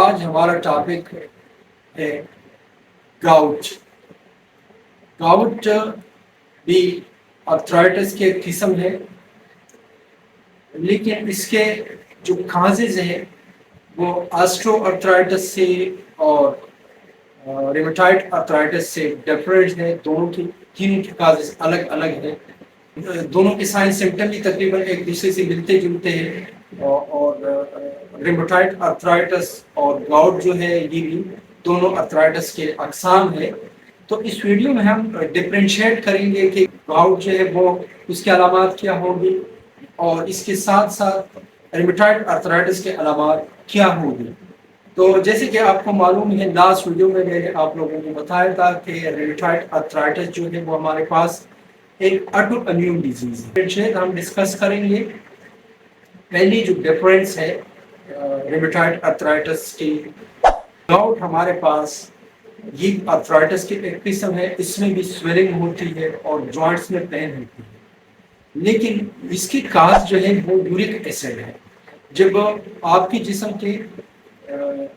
آج ہمارا ٹاپک ہے گاؤٹ۔ گاؤٹ بھی آرتھرائٹس کے ایک قسم ہے، لیکن اس کے جو کازز ہیں وہ آسٹرو آرتھرائٹس سے اور ریمیٹائڈ آرتھرائٹس سے ڈفرینٹ ہے۔ دونوں کی کازز الگ الگ ہیں۔ دونوں کے سائن سمٹم بھی تقریباً ایک دوسرے سے ملتے جلتے ہیں، اور ریمیٹائڈ آرتھرائٹس اور گاؤٹ جو ہے یہ بھی دونوں آرتھرائٹس کے اقسام ہے۔ تو اس ویڈیو میں ہم ڈفرینشیٹ کریں گے کہ گاؤٹ جو ہے وہ اس کے علامات کیا ہوگی، اور اس کے ساتھ ساتھ ریمیٹائڈ آرتھرائٹس کے علامات کیا ہوگی۔ تو جیسے کہ آپ کو معلوم ہے، لاسٹ ویڈیو میں نے آپ لوگوں کو بتایا تھا کہ ریمیٹائڈ آرتھرائٹس جو ہے وہ ہمارے پاس ایک آٹو امیون ڈیزیز ہے۔ ہم ڈسکس کریں گے پہلی جو ڈفرینس ہے ریمیٹائڈ آرتھرائٹس کی۔ گاؤٹ ہمارے پاس یہ آرتھرائٹس کی ایک قسم ہے، اس میں بھی سویلنگ ہوتی ہے اور جوائنٹس میں پین ہوتی ہے، لیکن اس کی کاز جو ہے وہ یورک ایسڈ ہے۔ جب آپ کی جسم کے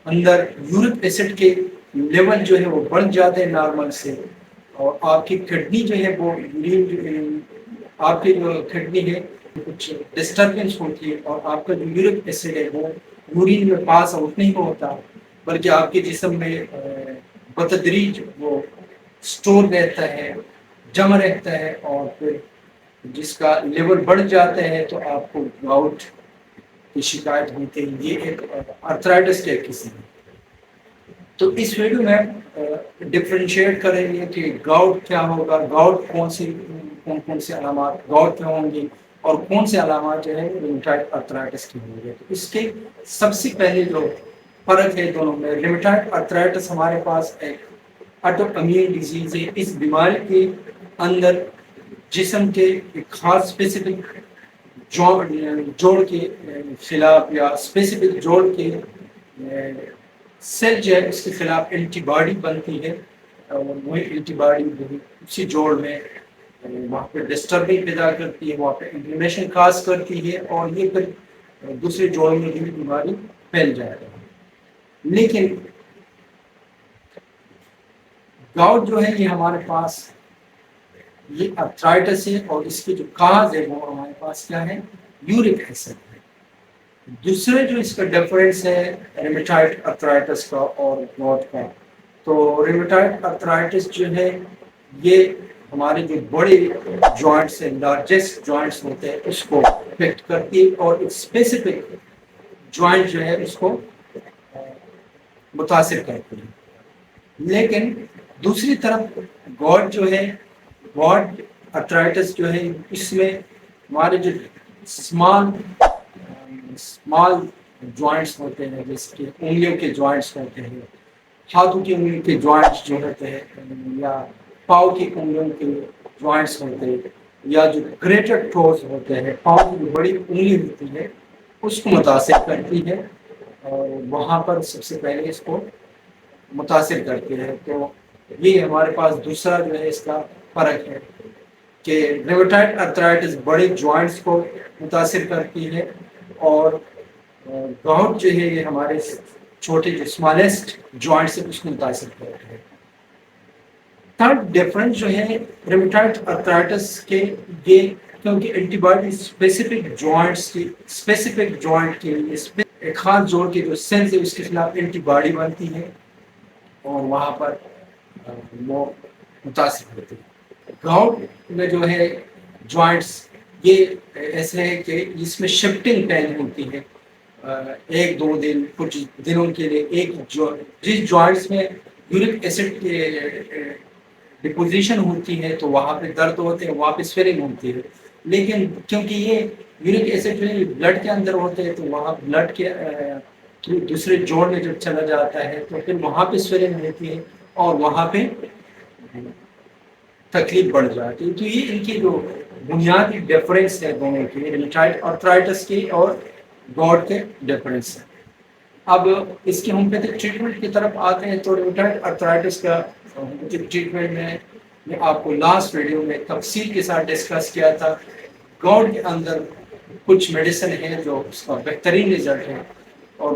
اندر یورک ایسڈ کے لیول جو ہے وہ بڑھ جاتے ہیں نارمل سے، اور آپ کی کڈنی جو ہے وہ آپ کی جو کڈنی ہے کچھ ڈسٹربنس ہوتی ہے، اور آپ کا جو یورک ایسڈ ہے وہ یورین میں پاس آؤٹ نہیں ہوتا، بلکہ آپ کے جسم میں بتدریج وہ سٹور رہتا ہے، جمع رہتا ہے، اور پھر جس کا لیول بڑھ جاتا ہے تو آپ کو گاؤٹ کی شکایت ہوتی ہے۔ یہ ایک آرتھرائٹس کے قسم ہے۔ تو اس ویڈیو میں ڈفرینشیٹ کریں گے کہ گاؤٹ کیا ہوگا، گاؤٹ کون سے علامات گاؤٹ کے ہوں گے، اور کون سے علامات جو ہے ریمیٹائڈ آرتھرائٹس کے ہوں گے۔ تو اس کے سب سے پہلے جو فرق ہے دونوں میں، ریمیٹائڈ آرتھرائٹس ہمارے پاس ایک آٹو امیون ڈیزیز ہے۔ اس بیماری کے اندر جسم کے ایک خاص اسپیسیفک جوڑ کے خلاف یا اسپیسیفک جوڑ کے سیل جو ہے اس کے خلاف اینٹی باڈی بنتی ہے، اور وہی اینٹی باڈی اسی جوڑ میں وہاں پہ ڈسٹربنگ پیدا کرتی ہے، وہاں پہ انفلیمیشن کاز کرتی ہے، اور یہ پھر دوسرے جوڑ میں بھی بیماری پھیل جاتی ہے۔ لیکن گاؤٹ جو ہے یہ ہمارے پاس یہ آرتھرائٹس ہے، اور اس کی جو کاز ہے وہ ہمارے پاس کیا ہے، یورک ایسڈ ہے۔ دوسرے جو اس کا ڈفرینس ہے ریمیٹائڈ آرتھرائٹس کا اور گاؤٹ کا، تو ریمیٹائڈ آرتھرائٹس جو ہے یہ ہمارے جو بڑے جوائنٹس ہیں، لارجسٹ جوائنٹس ہوتے ہیں، اس کو افیکٹ کرتی ہے، اور ایک اسپیسیفک جوائنٹ جو ہے اس کو متاثر کرتی ہے۔ لیکن دوسری طرف گاؤٹ جو ہے، گاؤٹ آرتھرائٹس جو ہے اس میں ہمارے جو اسمال جوائنٹس ہوتے ہیں، جیسے کہ انگلیوں کے جوائنٹس ہوتے ہیں، ہاتھوں کی انگلیوں کے جوائنٹس جو ہوتے ہیں، یا پاؤں کی انگلیوں کے جوائنٹس ہوتے ہیں، یا جو گریٹر ٹوز ہوتے ہیں، پاؤں کی بڑی انگلی ہوتی ہے اس کو متاثر کرتی ہے، اور وہاں پر سب سے پہلے اس کو متاثر کرتی ہے۔ تو یہ ہمارے پاس دوسرا جو ہے اس کا فرق ہے کہ ریمیٹائڈ آرتھرائٹس بڑے جوائنٹس کو متاثر کرتی ہے، اور گاؤٹ جو ہے یہ ہمارے چھوٹے جو اسمالسٹ جوائنٹ سے اس کو متاثر کرتی ہے۔ تھرڈ ڈفرینس جو ہے ریمیٹائڈ آرتھرائٹس کے، یہ کیونکہ اینٹی باڈی اسپیسیفک جوائنٹس کی اسپیسیفک جوائنٹ کے لیے ایک خاص جوڑ کے جو سیلز ہے اس کے خلاف اینٹی باڈی بنتی ہے، اور وہاں پر وہ متاثر ہوتے ہیں۔ گاؤٹ میں جو ہے جوائنٹس یہ ایسے ہے کہ اس میں شفٹنگ پین ہوتی ہے، ایک دو دن کچھ دنوں کے لیے ایک جس جوائنٹس میں یورک ایسڈ کے ڈپوزیشن ہوتی ہے تو وہاں پہ درد ہوتے ہیں، وہاں پہ سویلنگ ہوتی ہے۔ لیکن کیونکہ یہ یورک ایسڈ جو ہے بلڈ کے اندر ہوتے ہیں، تو وہاں بلڈ کے دوسرے جوڑ میں جب چلا جاتا ہے تو پھر وہاں پہ سویلنگ ہوتی ہے، اور وہاں پہ تکلیف بڑھ جاتی ہے۔ تو یہ ان کی جو بنیادی ڈفرینس ہے دونوں کے، ریمیٹائڈ آرتھرائٹس کی اور گاؤٹ کے ڈفرینس ہے۔ اب اس کی ہومیوپیتھک ٹریٹمنٹ کی طرف آتے ہیں، تو ریمیٹائڈ آرتھرائٹس کا ہومیوپیتھک ٹریٹمنٹ میں آپ کو لاسٹ ویڈیو میں تفصیل کے ساتھ ڈسکس کیا تھا۔ گاؤٹ کے اندر کچھ میڈیسن ہے جو اس کا بہترین رزلٹ ہے، اور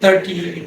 30